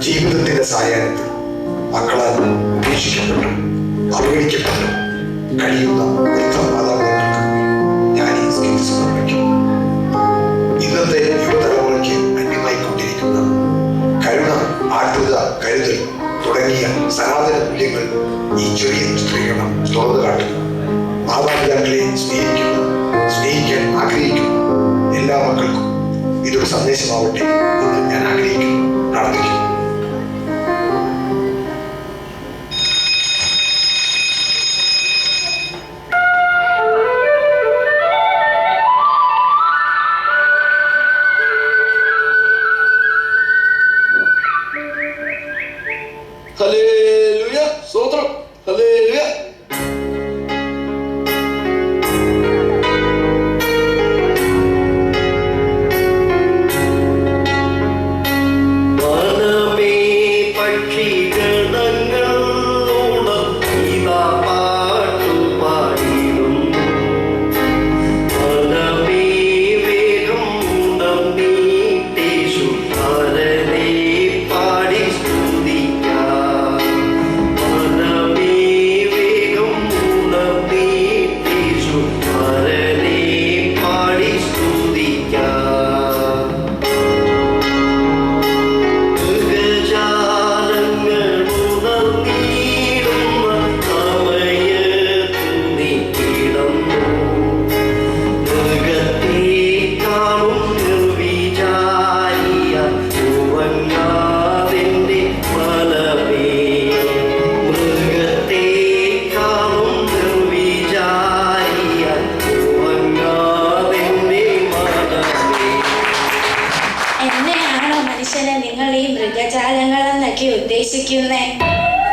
ജീവിതത്തിന്റെ സായാഹ്നത്തിൽ മക്കളാൽ ഉപേക്ഷിക്കപ്പെട്ടു അവഗണിക്കപ്പെട്ടു കഴിയുന്ന വൃദ്ധ മാതാപിതാക്കൾക്ക് ഞാൻ ഈ സ്കിറ്റ് സമർപ്പിക്കും. ഇന്നത്തെ യുവതലമുറയ്ക്ക് അന്യമായിക്കൊണ്ടിരിക്കുന്ന കരുണ, ആർദ്രത, കരുതൽ തുടങ്ങിയ സനാതന മൂല്യങ്ങൾ ഈ ചെറിയ ചിത്രീകരണം തുറന്നു കാട്ടുന്നു. മാതാപിതാക്കളെ സ്നേഹിക്കാൻ ആഗ്രഹിക്കുന്നു എല്ലാ മക്കൾക്കും ഇതൊരു സന്ദേശമാവട്ടെ എന്ന് ഞാൻ ആഗ്രഹിക്കുന്നു, പ്രാർത്ഥിക്കുന്നു. ഹല്ലേലൂയ, സ്തോത്രം, ഹല്ലേലൂയ.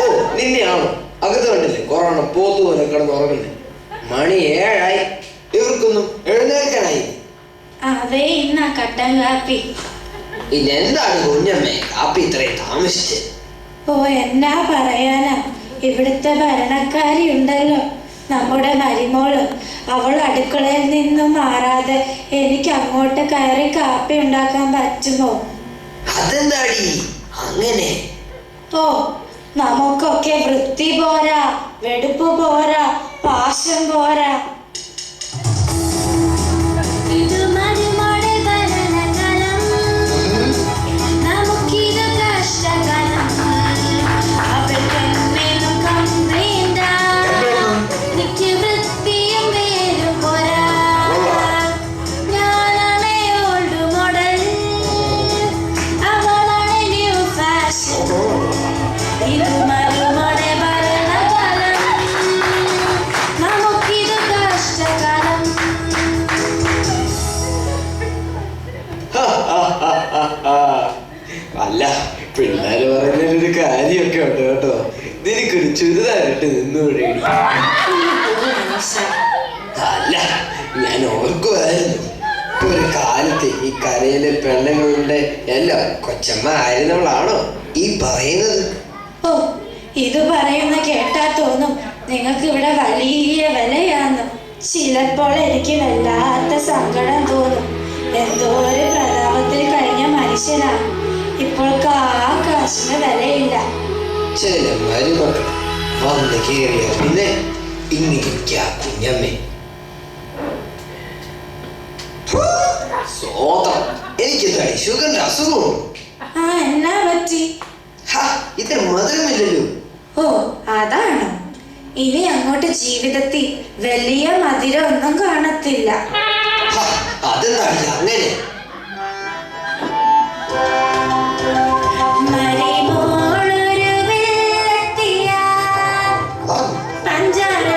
ഓ, നിന്നെയാണോ? അകത്ത് കണ്ടില്ലേ കൊറോണ പോത്തു പോലെ കിടന്നുറങ്ങുന്നേ. മണി 7 ഇവർക്കൊന്നും എഴുന്നേൽക്കാനായി. അതെ, ഇന്നാ കട്ടൻ കാപ്പി. ഇതെന്താണ് കുഞ്ഞമ്മേ കാപ്പി ഇത്രയും താമസിച്ച്? ഓ, എന്നാ പറയാനാ, ഇവിടുത്തെ ഭരണക്കാരി ഉണ്ടല്ലോ, നമ്മുടെ മരുമോള്, അവൾ അടുക്കളയിൽ നിന്നും മാറാതെ എനിക്ക് അങ്ങോട്ട് കയറി കാപ്പി ഉണ്ടാക്കാൻ പറ്റുമോ? അതെന്താടി അങ്ങനെ? ഓ, നമുക്കൊക്കെ വൃത്തി പോരാ, വെടുപ്പ് പോരാ, പാശം പോരാ. അല്ല, പിള്ളേര് പറയുന്നതിലൊരു കാര്യമൊക്കെ ഉണ്ട് കേട്ടോ. നിനക്കൊരു ചുരിദാറിട്ട് നിന്നൂടെ? അല്ല, ഞാൻ ഓർക്കുമായിരുന്നു ഒരു കാലത്ത് ഈ കരയിലെ പെണ്ണുങ്ങളുടെ എല്ലാം കൊച്ചമ്മ ആയിരുന്നവളാണോ ഈ പറയുന്നത്? ഓ, ഇത് പറയുന്ന കേട്ടാ തോന്നും നിങ്ങൾക്ക് ഇവിടെ വലിയ വിലയാന്ന്. ചിലപ്പോൾ എനിക്ക് വല്ലാത്ത സങ്കടം തോന്നും. എന്തോ ഒരു പ്രതാപത്തിൽ കഴിഞ്ഞ മനുഷ്യനാ, ഇപ്പോൾ കാശിന് വിലയില്ല. ചില മരുമക്കൾ വന്ന് കയറിയ പിന്നെ ഇങ്ങിരിക്കാ കുഞ്ഞമ്മേ. സ്വോത്രം, എനിക്കെന്താ ഷുഗറിന്റെ അസുഖമുണ്ടോ? ആ, എന്നാ പറ്റി? ഇത്ര മധുരമില്ലല്ലോ. ഓ, അതാണോ? ഇനി അങ്ങോട്ട് ജീവിതത്തിൽ വലിയ മധുരം ഒന്നും കാണത്തില്ല. അതെന്താണ് അങ്ങനെ? പഞ്ചാര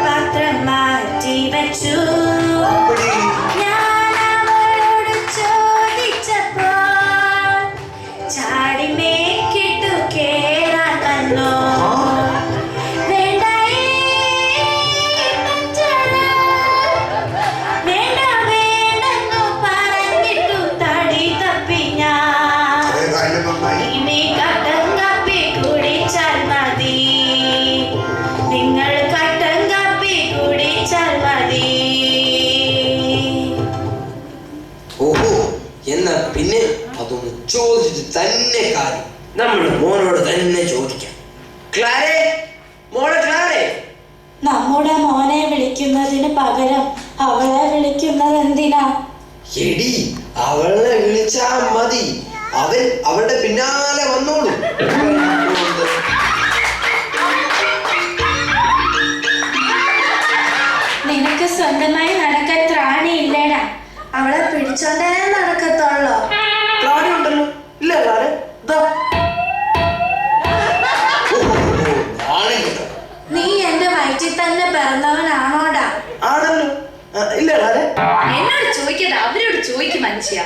പാത്രം മാറ്റി വെച്ചു. ഓഹോ, എന്നാ പിന്നെ അതൊന്ന് ചോദിച്ചിട്ട് തന്നെ കാര്യം. നമ്മൾ മോനോട് തന്നെ ചോദിക്കാം. ക്ലാരേ, മോളെ ക്ലാരേ. നമ്മുടെ മോനെ വിളിക്കുന്നതിന് പകരം അവളെ വിളിക്കുന്നത് എന്തിനാ? എടി, അവളെ വിളിച്ചാ മതി, അവൻ അവളുടെ പിന്നാലെ വന്നോളൂ. നിനക്ക് സ്വന്തമായി നടക്കാൻ ത്രാണിയില്ലേടാ. അവളെ പിടിച്ചോണ്ടേ നടക്കത്തുള്ളോ? ക്ലാര ഉണ്ടല്ലോ, ഇല്ല ക്ലാര? നീ എന്റെ വയറ്റിൽ തന്നെ പിറന്നവനാണോടാ? ആണല്ലോ, ഇല്ല ക്ലാര? എന്നോട് ചോദിക്കാതെ അവരോട് ചോദിക്കും മനുഷ്യ.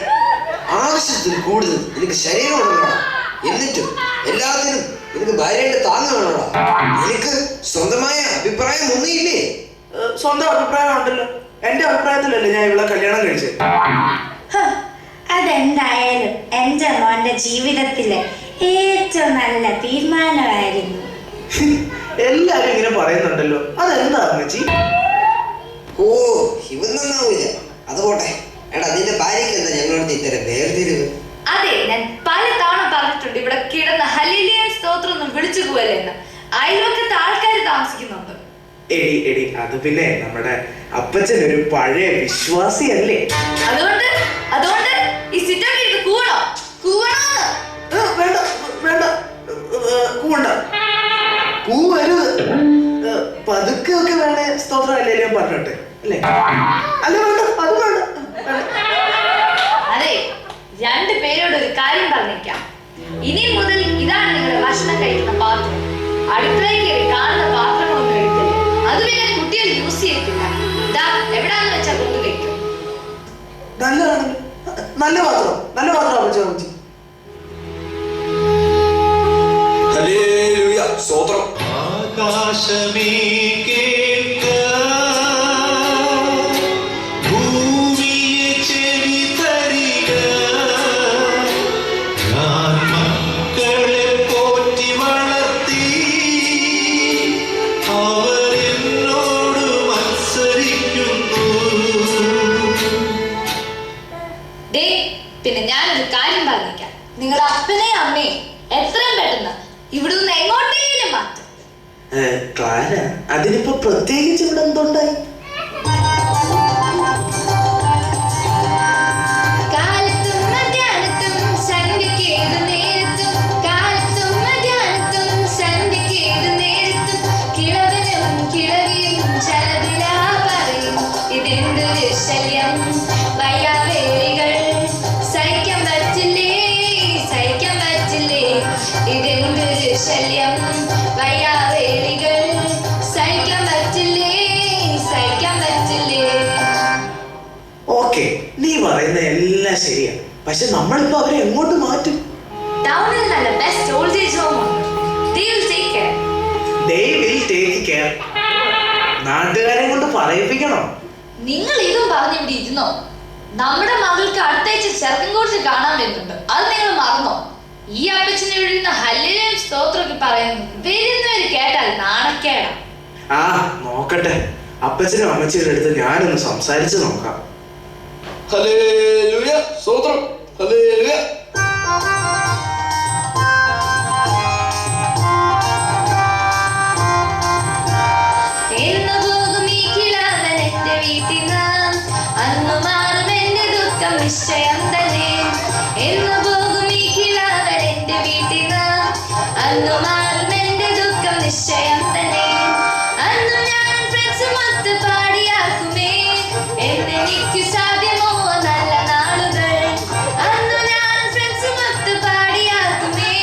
ആവശ്യത്തിന് കൂടുതൽ നിനക്ക് ശരീരം ഉണ്ടല്ലോടാ, എന്നിട്ടും എല്ലാത്തിനും നിനക്ക് ഭാര്യയുടെ താങ്ങ് വേണോടാ. നിനക്ക് സ്വന്തമായ അഭിപ്രായം ഒന്നുമില്ലേ? സ്വന്തം അഭിപ്രായം ഉണ്ടല്ലോ. എന്റെ അഭിപ്രായത്തിലല്ലേ ഞാൻ ഇവിടെ കല്യാണം കഴിച്ചത്. അതെന്തായാലും എന്റെ മോന്റെ ജീവിതത്തിലെ ഏറ്റവും നല്ല തീരുമാനമായിരുന്നു. എല്ലാരും ഇങ്ങനെ പറയുന്നുണ്ടല്ലോ, അതെന്താ അമ്മച്ചി? ഓ, ഇവൻ നന്നാവൂല. അത് പോട്ടെ. എടാ, നിന്റെ ഭാര്യയ്ക്ക് എന്താ ഞങ്ങളോട് ഇത്തരം വേർതിരിവ്? അതെ, ഞാൻ പല തവണ പറഞ്ഞിട്ടുണ്ട് ഇവിടെ കിടന്ന ഹല്ലേലൂയ സ്തോത്രം ഒന്നും വിളിച്ചു പോയല്ലെന്ന്. അയൽവക്കത്തെ ആൾക്കാർ താമസിക്കുന്നുണ്ട്. എടി അത് പിന്നെ നമ്മുടെ അപ്പച്ചൻ ഒരു പഴയ വിശ്വാസിയല്ലേ? അതുകൊണ്ട് ഈ സിറ്റൗട്ടിൽ ഇത് കൂവണോ? വേണ്ട കൂവണ്ട, കൂവരുത്. പതുക്കെ ഒക്കെ വേണേ സ്തോത്രം അല്ലേലും പറഞ്ഞോട്ടെ അല്ലേ? അല്ല വേണ്ട, അത് വേണ്ട. അതെ, രണ്ടു പേരോട് ഒരു കാര്യം പറഞ്ഞേക്കാം. ഇനി മുതൽ ഇതാണ് നിങ്ങളുടെ ഭക്ഷണം കഴിക്കുന്ന പാത്രം. അടുക്കളയിൽ കയറി കാണുന്ന പാത്രങ്ങളൊന്നും എടുക്കില്ല. അത് പിന്നെ കുട്ടികൾ യൂസ് ചെയ്തിട്ടില്ല. ഇതാ എവിടാന്ന് വെച്ചാൽ കൊണ്ടുവയ്ക്കും. നല്ല പാത്രം അമ്മച്ചി. ഹല്ലേലൂയ, സ്തോത്രം. ആകാശമേ കേൾക്ക, ഭൂമിയെ ചെവി തരിക. ഞാൻ മക്കളെ പോറ്റി വളർത്തി, അവരെന്നോട് മത്സരിക്കുന്നു. ദേ, പിന്നെ ഞാനൊരു കാര്യം പറഞ്ഞേക്കാം. നിങ്ങളുടെ അപ്പനെയും അമ്മയും എത്രയും പെട്ടെന്ന് ഇവിടെ നിന്ന് എങ്ങോട്ടേലും മാറ്റും. ക്ലാര, അതിനിപ്പോ പ്രത്യേകിച്ച് ഇവിടെ എന്തുണ്ടായി? കാലത്തും മധ്യാഹ്നത്തും സന്ധ്യയ്ക്ക് ഏത് നേരത്തും, കാലത്തും മധ്യാഹ്നത്തും സന്ധ്യയ്ക്ക് ഏത് നേരത്തും കിളവനും കിളവിയും ചലവിലാ പറയും, ഇതെന്തൊരു ശല്യം, വയ്യാവേലികൾ സഹിക്കാൻ പറ്റില്ലേ, സഹിക്കാൻ പറ്റില്ലേ, ഇതെന്തൊരു ശല്യം, വയ്യാവേലികൾ സഹിക്കാൻ പറ്റില്ലേ, സഹിക്കാൻ പറ്റില്ലേ. ഓക്കെ, നീ പറയുന്ന എല്ലാം ശരിയാ. പക്ഷെ നമ്മളിപ്പോ അവരെ എങ്ങോട്ട് മാറ്റും? ടൗണിൽ നല്ല ബെസ്റ്റ് ഓൾഡ് ഏജ് ഹോം ഉണ്ട്. They will take care. They will take care. നാട്ടുകാരെ കൊണ്ട് പറയിപ്പിക്കണം. നിങ്ങൾ ഇതും പറഞ്ഞിവിടെ ഇരുന്നോ? നമ്മുടെ മകൾക്ക് അടുത്താഴ്ച ചെറുക്കൻകോട്ട് കാണാൻ വരുന്നുണ്ട്. അത് നിങ്ങൾ മറന്നോ? ഈ അപ്പച്ചനെ വിഴുന്ന ഹല്ലേലൂയ സ്തോത്രമൊക്കെ പറയുന്നു. വരുന്നവര് കേട്ടാൽ നാണക്കേടാ. ആ, നോക്കട്ടെ. അപ്പച്ചനും അമ്മച്ചിയുടെ അടുത്ത് ഞാനൊന്ന് സംസാരിച്ച് നോക്കാം. ഹല്ലേലൂയ, സ്തോത്രം. ഹല്ലേലൂയ. എന്ന് പോകും ഈ കിളവൻ എന്റെ വീട്ടിന്ന്, അന്നു മാറും എന്റെ ദുഃഖം നിശ്ചയം തന്നെ. എന്ന് പോകും ഈ കിളവൻ എന്റെ വീട്ടിന്ന്, അന്നു മാറും എന്റെ ദുഃഖം നിശ്ചയം തന്നെ. അന്നു ഞാൻ ഫ്രണ്ട്സുമൊത്ത് പാടിയാക്കുമേ, എന്നെനിക്ക് സാധ്യമോ നല്ല നാളുകൾ. അന്നു ഞാൻ ഫ്രണ്ട്സുമൊത്ത് പാടിയാക്കുമേ,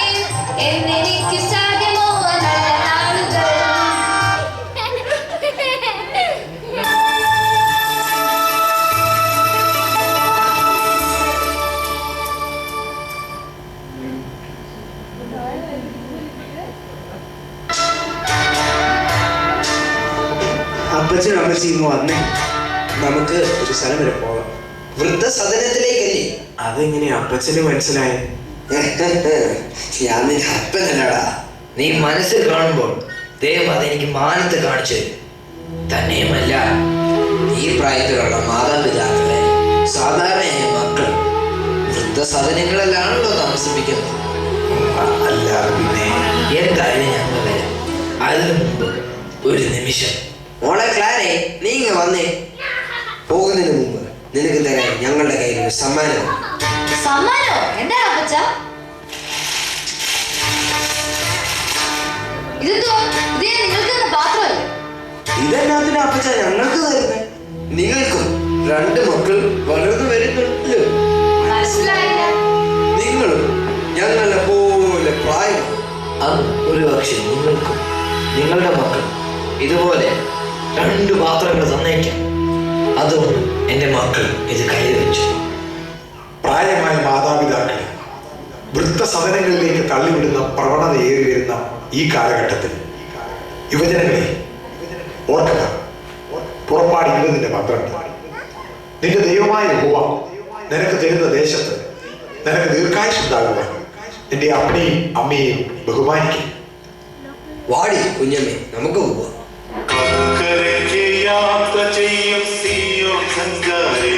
എന്നെനിക്ക് സാധ്യമോ നല്ല നാളുകൾ. അപ്പച്ചനും അമ്മച്ചി ഇങ്ങ് വന്നേ, നമുക്ക് ഒരു സ്ഥലം വരെ പോകാം. വൃദ്ധസദനത്തിലേക്കല്ലേ? അതെങ്ങനെയാ അപ്പച്ചന് മനസ്സിലായേ? ഞാൻ നിന്റെ അപ്പനല്ലടാ. നീ മനസ്സിൽ കാണുമ്പോൾ ദൈവം അതെനിക്ക് മാനത്ത് കാണിച്ചു തന്നെയുമല്ല, ഈ പ്രായത്തിലുള്ള മാതാപിതാക്കളെ സാധാരണയായ മക്കൾ വൃദ്ധസദനങ്ങളിലാണല്ലോ താമസിപ്പിക്കുന്നത്. അല്ല, എന്തായാലും ഞങ്ങൾ വരാം. അതിനു മുമ്പ് ഒരു നിമിഷം. മോളെ ക്ലാരേ, നീ ഇങ്ങ് വന്നേ. പോകുന്നതിന് മുമ്പ് നിനക്ക് തരാൻ ഞങ്ങളുടെ കയ്യിൽ ഒരു സമ്മാനം. സമ്മാനോ? എന്താ അപ്പച്ച? ഇതെന്തോ? ഇത് നിങ്ങൾക്ക് തന്ന പാത്രമല്ലേ? ഇതെന്നാത്തിന് അപ്പച്ച ഞങ്ങൾക്ക് തരുന്നേ? നിങ്ങൾക്കും 2 മക്കൾ വളർന്നു വരുന്നുണ്ടല്ലോ. മനസ്സിലായില്ല. നിങ്ങളും ഞങ്ങളെ പോലെ പ്രായം. അന്ന് ഒരു പക്ഷെ നിങ്ങൾക്കും നിങ്ങളുടെ മക്കൾ ഇതുപോലെ 2 പാത്രങ്ങൾ തന്നേക്കാം. അതുകൊണ്ട് എൻ്റെ മക്കൾ ഇത് കയ്യിൽ വെച്ചു. പ്രായമായ മാതാപിതാക്കളെ വൃദ്ധസദനങ്ങളിലേക്ക് തള്ളിവിടുന്ന പ്രവണത ഏറി വരുന്ന ഈ കാലഘട്ടത്തിൽ യുവജനങ്ങളെ ഓർക്കുക. പുറപ്പാട് 20:12 നിന്റെ ദൈവമായ യഹോവ നിനക്ക് തരുന്ന ദേശത്ത് നിനക്ക് ദീർഘായുസ്സുണ്ടാകുവാൻ നിന്റെ അപ്പനെയും അമ്മയെയും ബഹുമാനിക്കും. വാടി കുഞ്ഞമ്മേ, നമുക്ക് പോവാം. കരയ്ക്ക് യാത്ര ചെയ്യും സിയോൻ സഞ്ചാരി